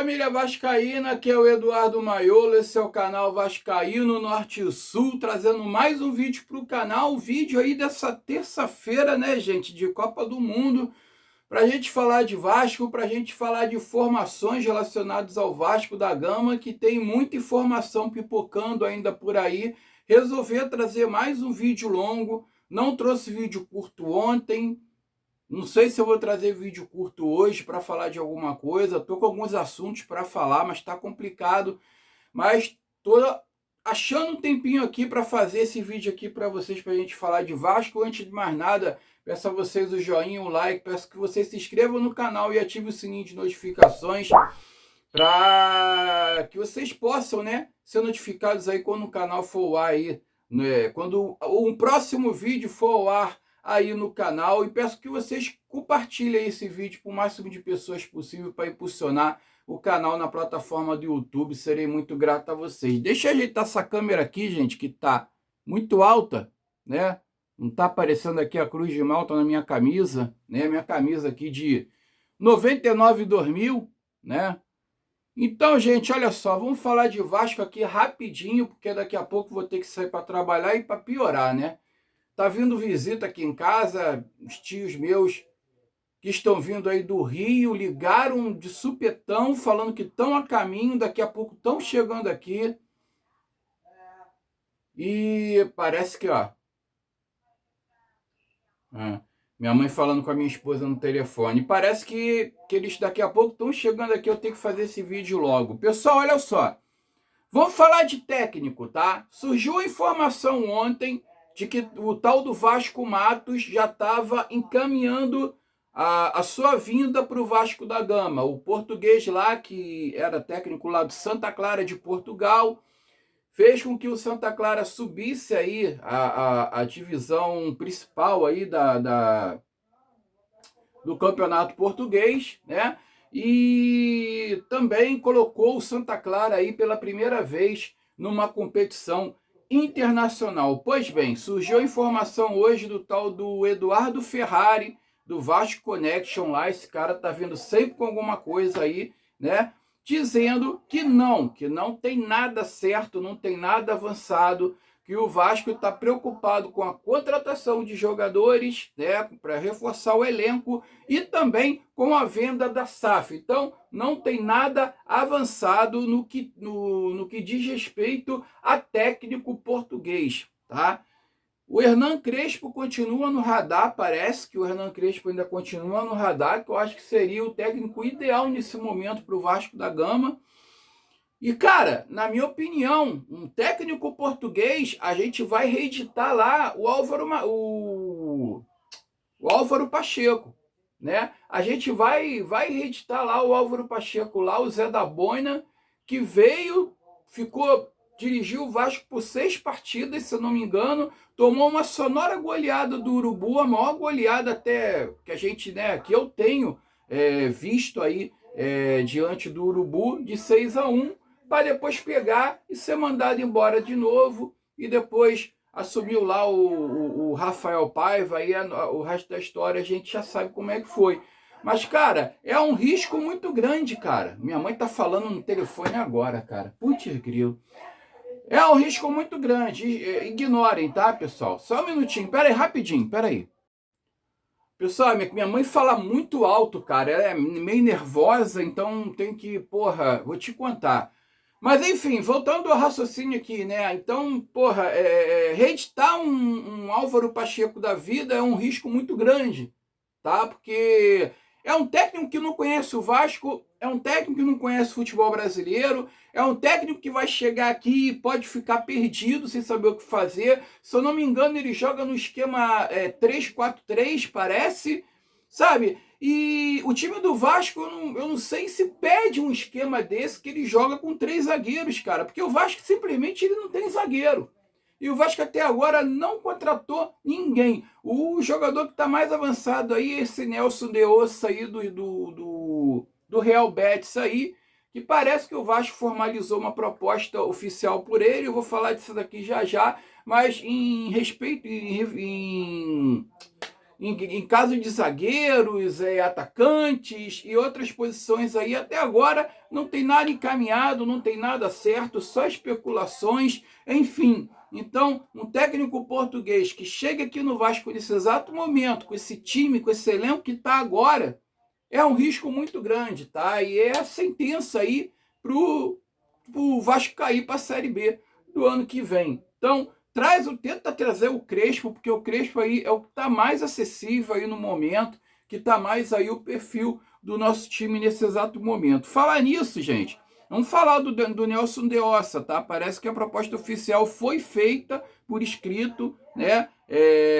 família vascaína, aqui é o Eduardo Maiolo, esse é o canal Vascaíno Norte e Sul, trazendo mais um vídeo para o canal, vídeo aí dessa terça-feira, né, gente, de Copa do Mundo, para a gente falar de Vasco, para a gente falar de informações relacionadas ao Vasco da Gama, que tem muita informação pipocando ainda por aí. Resolvi trazer mais um vídeo longo, não trouxe vídeo curto ontem. Não sei se eu vou trazer vídeo curto hoje para falar de alguma coisa. Estou com alguns assuntos para falar, mas está complicado. Mas estou achando um tempinho aqui para fazer esse vídeo aqui para vocês, para a gente falar de Vasco. Antes de mais nada, peço a vocês o joinha, o like. Peço que vocês se inscrevam no canal e ativem o sininho de notificações para que vocês possam, né, ser notificados aí quando o canal for ao ar aí, né, quando o próximo vídeo for ao ar aí no canal, e peço que vocês compartilhem esse vídeo para o máximo de pessoas possível para impulsionar o canal na plataforma do YouTube. Serei muito grato a vocês. Deixa eu ajeitar essa câmera aqui, gente, que tá muito alta, né? Não tá aparecendo aqui a cruz de Malta na minha camisa, né? Minha camisa aqui de 99/2000, né? Então, gente, olha só, vamos falar de Vasco aqui rapidinho, porque daqui a pouco vou ter que sair para trabalhar e para piorar, né? Tá vindo visita aqui em casa, os tios meus que estão vindo aí do Rio, ligaram de supetão, falando que estão a caminho, daqui a pouco estão chegando aqui. E parece que, ó... minha mãe falando com a minha esposa no telefone. Parece que eles daqui a pouco estão chegando aqui, eu tenho que fazer esse vídeo logo. Pessoal, olha só. Vamos falar de técnico, tá? Surgiu a informação ontem de que o tal do Vasco Matos já estava encaminhando a sua vinda para o Vasco da Gama. O português lá, que era técnico lá do Santa Clara de Portugal, fez com que o Santa Clara subisse aí a divisão principal aí do campeonato português, né? E também colocou o Santa Clara aí pela primeira vez numa competição internacional. Pois bem, surgiu a informação hoje do tal do Eduardo Ferrari, do Vasco Connection lá. Esse cara tá vindo sempre com alguma coisa aí, né? Dizendo que não tem nada certo, não tem nada avançado, que o Vasco está preocupado com a contratação de jogadores, né, para reforçar o elenco, e também com a venda da SAF. Então, não tem nada avançado no que diz respeito a técnico português, tá? O Hernan Crespo continua no radar, parece que o Hernan Crespo ainda continua no radar, que eu acho que seria o técnico ideal nesse momento para o Vasco da Gama. E, cara, na minha opinião, um técnico português, a gente vai reeditar lá o Álvaro Pacheco, né? A gente vai reeditar lá o Álvaro Pacheco, lá o Zé da Boina, que veio, dirigiu o Vasco por 6 partidas, se eu não me engano, tomou uma sonora goleada do Urubu, a maior goleada até que a gente, né, que eu tenho visto aí diante do Urubu, de 6-1, para depois pegar e ser mandado embora de novo, e depois assumiu lá o Rafael Paiva, aí o resto da história a gente já sabe como é que foi. Mas, cara, é um risco muito grande, cara. Minha mãe tá falando no telefone agora, cara. Putz, grilo. É um risco muito grande. Ignorem, tá, pessoal? Só um minutinho. Pera aí, rapidinho. Pera aí. Pessoal, minha mãe fala muito alto, cara. Ela é meio nervosa, então tem que... Porra, vou te contar. Mas, enfim, voltando ao raciocínio aqui, né? Então, porra, reeditar um Álvaro Pacheco da vida é um risco muito grande, tá? Porque é um técnico que não conhece o Vasco, é um técnico que não conhece o futebol brasileiro, é um técnico que vai chegar aqui e pode ficar perdido sem saber o que fazer. Se eu não me engano, ele joga no esquema 3-4-3, parece, sabe? E o time do Vasco, eu não sei se pede um esquema desse, que ele joga com 3 zagueiros, cara, porque o Vasco simplesmente ele não tem zagueiro. E o Vasco até agora não contratou ninguém. O jogador que está mais avançado aí é esse Nelson de Ossa aí do Real Betis aí, que parece que o Vasco formalizou uma proposta oficial por ele. Eu vou falar disso daqui já já, mas em respeito, em caso de zagueiros, atacantes e outras posições aí, até agora não tem nada encaminhado, não tem nada certo, só especulações, enfim. Então, um técnico português que chega aqui no Vasco nesse exato momento, com esse time, com esse elenco que está agora, é um risco muito grande, tá? E é a sentença aí pro Vasco cair para a Série B do ano que vem. Então, tenta trazer o Crespo, porque o Crespo aí é o que está mais acessível aí no momento, que está mais aí o perfil do nosso time nesse exato momento. Falar nisso, gente, vamos falar do Nelson de Ossa, tá? Parece que a proposta oficial foi feita por escrito, né?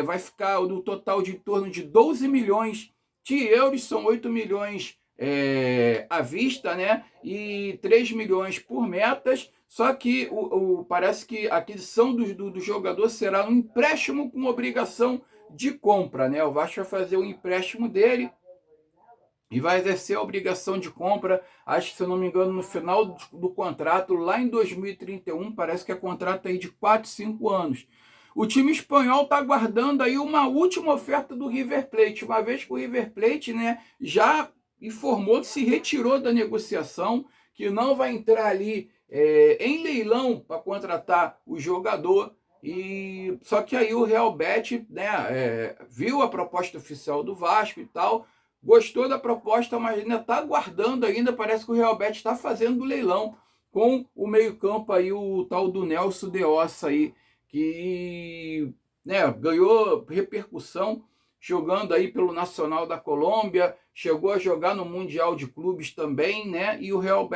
Vai ficar no total de em torno de 12 milhões de euros, são 8 milhões à vista, né? E 3 milhões por metas. Só que parece que a aquisição do jogador será um empréstimo com obrigação de compra, né? O Vasco vai fazer o empréstimo dele e vai exercer a obrigação de compra, acho que, se eu não me engano, no final do contrato, lá em 2031, parece que é contrato aí de 4, 5 anos. O time espanhol está aguardando aí uma última oferta do River Plate, uma vez que o River Plate, né, já informou que se retirou da negociação, que não vai entrar ali em leilão para contratar o jogador. E só que aí o Real Betis, né, viu a proposta oficial do Vasco e tal, gostou da proposta, mas ainda está aguardando ainda. Parece que o Real Betis está fazendo leilão com o meio-campo aí, o tal do Nelson de Ossa aí, que, né, ganhou repercussão jogando aí pelo Nacional da Colômbia, chegou a jogar no Mundial de Clubes também, né? E o Real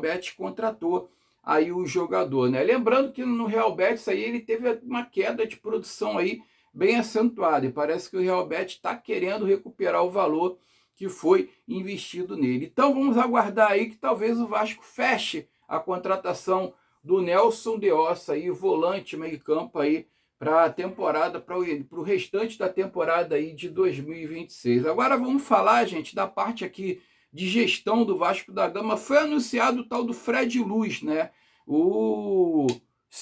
Betis contratou aí o jogador, né? Lembrando que no Real Betis aí ele teve uma queda de produção aí bem acentuada, e parece que o Real Betis está querendo recuperar o valor que foi investido nele. Então vamos aguardar aí que talvez o Vasco feche a contratação do Nelson de Ossa, aí, volante, meio-campo aí, para a temporada, para o restante da temporada aí de 2026. Agora vamos falar, gente, da parte aqui de gestão do Vasco da Gama. Foi anunciado o tal do Fred Luz, né? O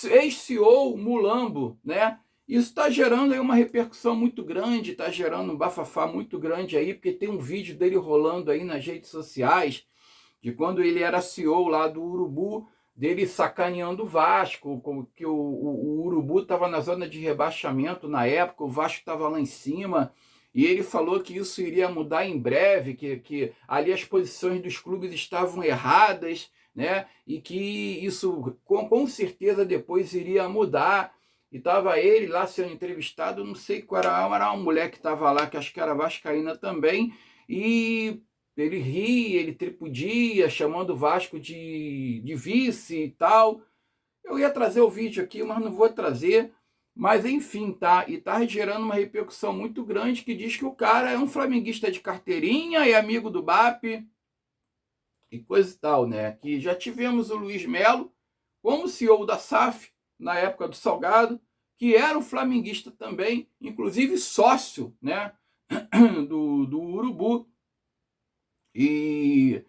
ex-CEO Mulambo, né? Isso está gerando aí uma repercussão muito grande, está gerando um bafafá muito grande aí, porque tem um vídeo dele rolando aí nas redes sociais, de quando ele era CEO lá do Urubu, dele sacaneando o Vasco, que o Urubu estava na zona de rebaixamento na época, o Vasco estava lá em cima, e ele falou que isso iria mudar em breve, que ali as posições dos clubes estavam erradas, né? E que isso com certeza depois iria mudar. E estava ele lá sendo entrevistado, não sei qual era uma mulher que estava lá, que acho que era vascaína também, e ele ria, ele tripudia, chamando o Vasco de vice e tal. Eu ia trazer o vídeo aqui, mas não vou trazer. Mas enfim, tá? E tá gerando uma repercussão muito grande, que diz que o cara é um flamenguista de carteirinha, é amigo do BAP e coisa e tal, né? Que já tivemos o Luiz Melo como CEO da SAF, na época do Salgado, que era um flamenguista também, inclusive sócio, né, do Urubu. E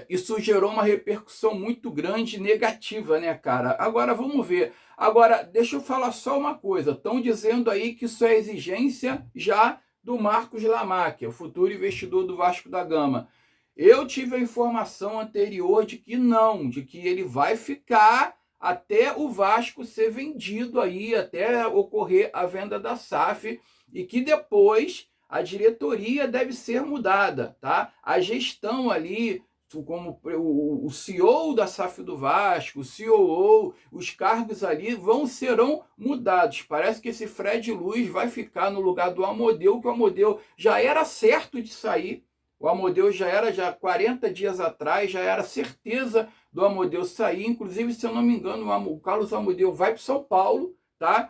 isso gerou uma repercussão muito grande, negativa, né, cara? Agora, vamos ver. Agora, deixa eu falar só uma coisa. Estão dizendo aí que isso é exigência já do Marcos Lamáquia, o futuro investidor do Vasco da Gama. Eu tive a informação anterior de que não, de que ele vai ficar até o Vasco ser vendido aí, até ocorrer a venda da SAF, e que depois a diretoria deve ser mudada, tá? A gestão ali, como o CEO da SAF do Vasco, o COO, os cargos ali serão mudados. Parece que esse Fred Luz vai ficar no lugar do Amodeu, que o Amodeu já era certo de sair. O Amodeu já 40 dias atrás, já era certeza do Amodeu sair. Inclusive, se eu não me engano, o Carlos Amodeu vai para São Paulo, tá?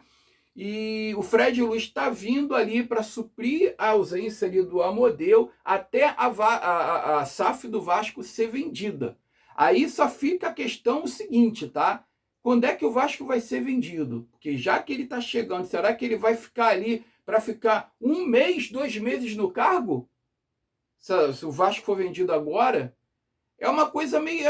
E o Fred Luz está vindo ali para suprir a ausência ali do Amodeu até a SAF do Vasco ser vendida. Aí só fica a questão o seguinte, tá? Quando é que o Vasco vai ser vendido? Porque já que ele está chegando, será que ele vai ficar ali para ficar 1 mês, 2 meses no cargo? Se o Vasco for vendido agora, é uma coisa meio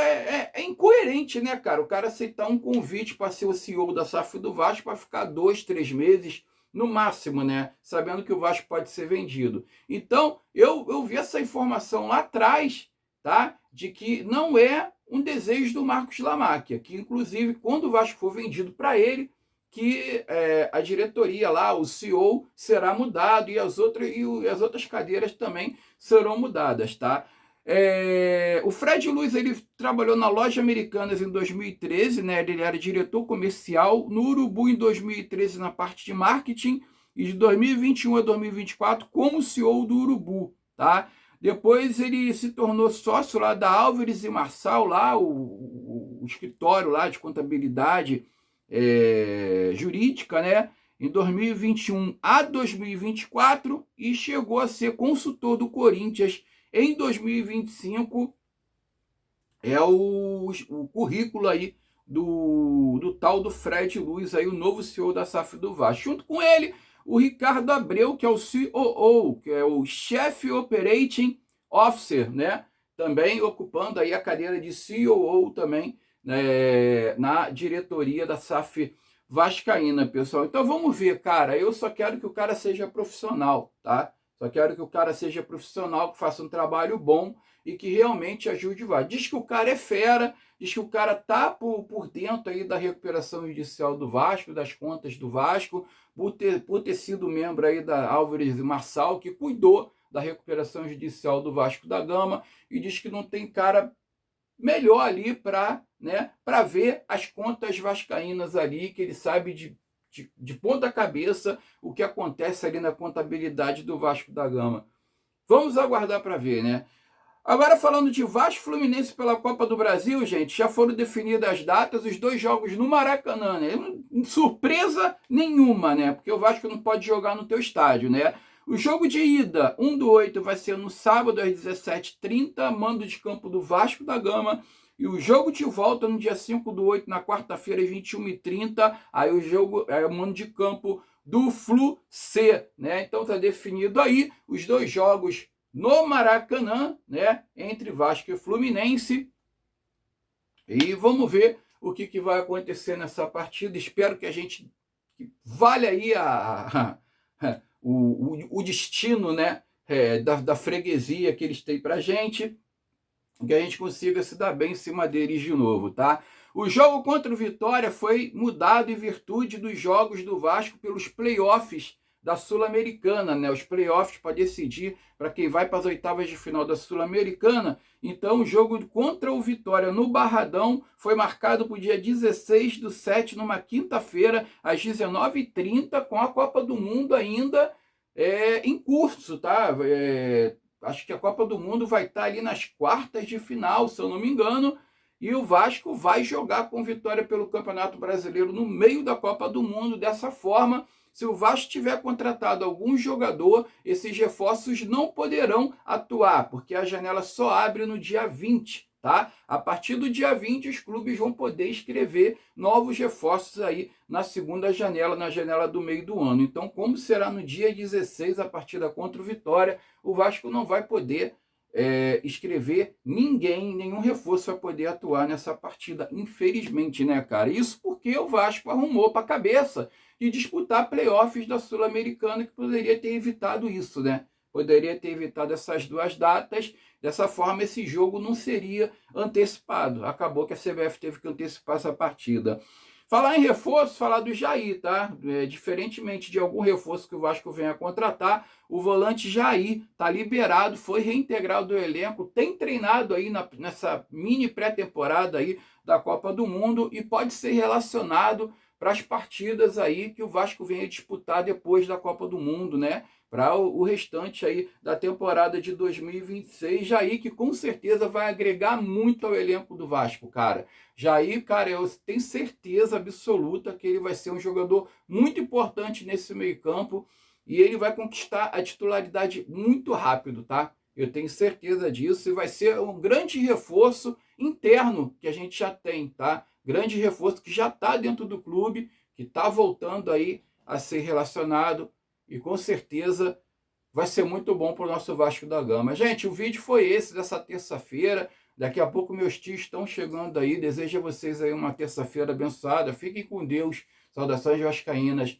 incoerente, né, cara? O cara aceitar um convite para ser o CEO da SAF do Vasco para ficar 2, 3 meses no máximo, né? Sabendo que o Vasco pode ser vendido. Então, eu vi essa informação lá atrás, tá? De que não é um desejo do Marcos Lamáquia, que inclusive quando o Vasco for vendido para ele, que a diretoria lá, o CEO, será mudado e as outras cadeiras também serão mudadas, tá? O Fred Luz, ele trabalhou na Loja Americanas em 2013, né? Ele era diretor comercial, no Urubu em 2013 na parte de marketing e de 2021 a 2024 como CEO do Urubu, tá? Depois ele se tornou sócio lá da Álvares e Marçal, lá o escritório lá de contabilidade jurídica, né? Em 2021 a 2024 e chegou a ser consultor do Corinthians em 2025. É o currículo aí do tal do Fred Luz, aí, o novo CEO da SAF do Vasco. Junto com ele, o Ricardo Abreu, que é o COO, que é o Chief Operating Officer, né? Também ocupando aí a cadeira de COO também, né? Na diretoria da SAF vascaína, pessoal. Então vamos ver, cara. Eu só quero que o cara seja profissional, tá? Só quero que o cara seja profissional, que faça um trabalho bom e que realmente ajude o Vasco. Diz que o cara é fera, diz que o cara tá por dentro aí da recuperação judicial do Vasco, das contas do Vasco, por ter sido membro aí da Álvares e Marçal, que cuidou da recuperação judicial do Vasco da Gama, e diz que não tem cara melhor ali para, né, para ver as contas vascaínas ali, que ele sabe de ponta cabeça o que acontece ali na contabilidade do Vasco da Gama. Vamos aguardar para ver, né? Agora, falando de Vasco Fluminense pela Copa do Brasil, gente, já foram definidas as datas, os 2 jogos no Maracanã, né? Surpresa nenhuma, né? Porque o Vasco não pode jogar no teu estádio, né? O jogo de ida, 1/8, vai ser no sábado às 17h30, mando de campo do Vasco da Gama. E o jogo de volta no dia 5/8, na quarta-feira, às 21h30. Aí o jogo é o mando de campo do Flu C, né? Então tá definido aí os 2 jogos no Maracanã, né? Entre Vasco e Fluminense. E vamos ver o que vai acontecer nessa partida. Espero que a gente valha aí o destino, né? Da freguesia que eles têm pra gente. Que a gente consiga se dar bem em cima deles de novo, tá? O jogo contra o Vitória foi mudado em virtude dos jogos do Vasco pelos playoffs da Sul-Americana, né? Os playoffs para decidir para quem vai para as oitavas de final da Sul-Americana. Então, o jogo contra o Vitória no Barradão foi marcado para o dia 16/7, numa quinta-feira, às 19h30, com a Copa do Mundo ainda em curso, tá? Acho que a Copa do Mundo vai estar ali nas quartas de final, se eu não me engano, e o Vasco vai jogar com Vitória pelo Campeonato Brasileiro no meio da Copa do Mundo. Dessa forma, se o Vasco tiver contratado algum jogador, esses reforços não poderão atuar, porque a janela só abre no dia 20, tá? A partir do dia 20, os clubes vão poder inscrever novos reforços aí na segunda janela, na janela do meio do ano. Então, como será no dia 16, a partida contra o Vitória, o Vasco não vai poder escrever ninguém, nenhum reforço vai poder atuar nessa partida, infelizmente, né, cara? Isso porque o Vasco arrumou para a cabeça de disputar playoffs da Sul-Americana, que poderia ter evitado isso, né? Poderia ter evitado essas 2 datas. Dessa forma, esse jogo não seria antecipado. Acabou que a CBF teve que antecipar essa partida. Falar em reforço, falar do Jair, tá? Diferentemente de algum reforço que o Vasco venha a contratar, o volante Jair tá liberado, foi reintegrado do elenco, tem treinado aí nessa mini pré-temporada aí da Copa do Mundo e pode ser relacionado para as partidas aí que o Vasco venha disputar depois da Copa do Mundo, né? Para o restante aí da temporada de 2026, Jair, que com certeza vai agregar muito ao elenco do Vasco, cara. Jair, cara, eu tenho certeza absoluta que ele vai ser um jogador muito importante nesse meio-campo e ele vai conquistar a titularidade muito rápido, tá? Eu tenho certeza disso e vai ser um grande reforço interno que a gente já tem, tá? Grande reforço que já está dentro do clube, que está voltando aí a ser relacionado e com certeza vai ser muito bom para o nosso Vasco da Gama. Gente, o vídeo foi esse dessa terça-feira. Daqui a pouco meus tios estão chegando aí. Desejo a vocês aí uma terça-feira abençoada. Fiquem com Deus. Saudações vascaínas.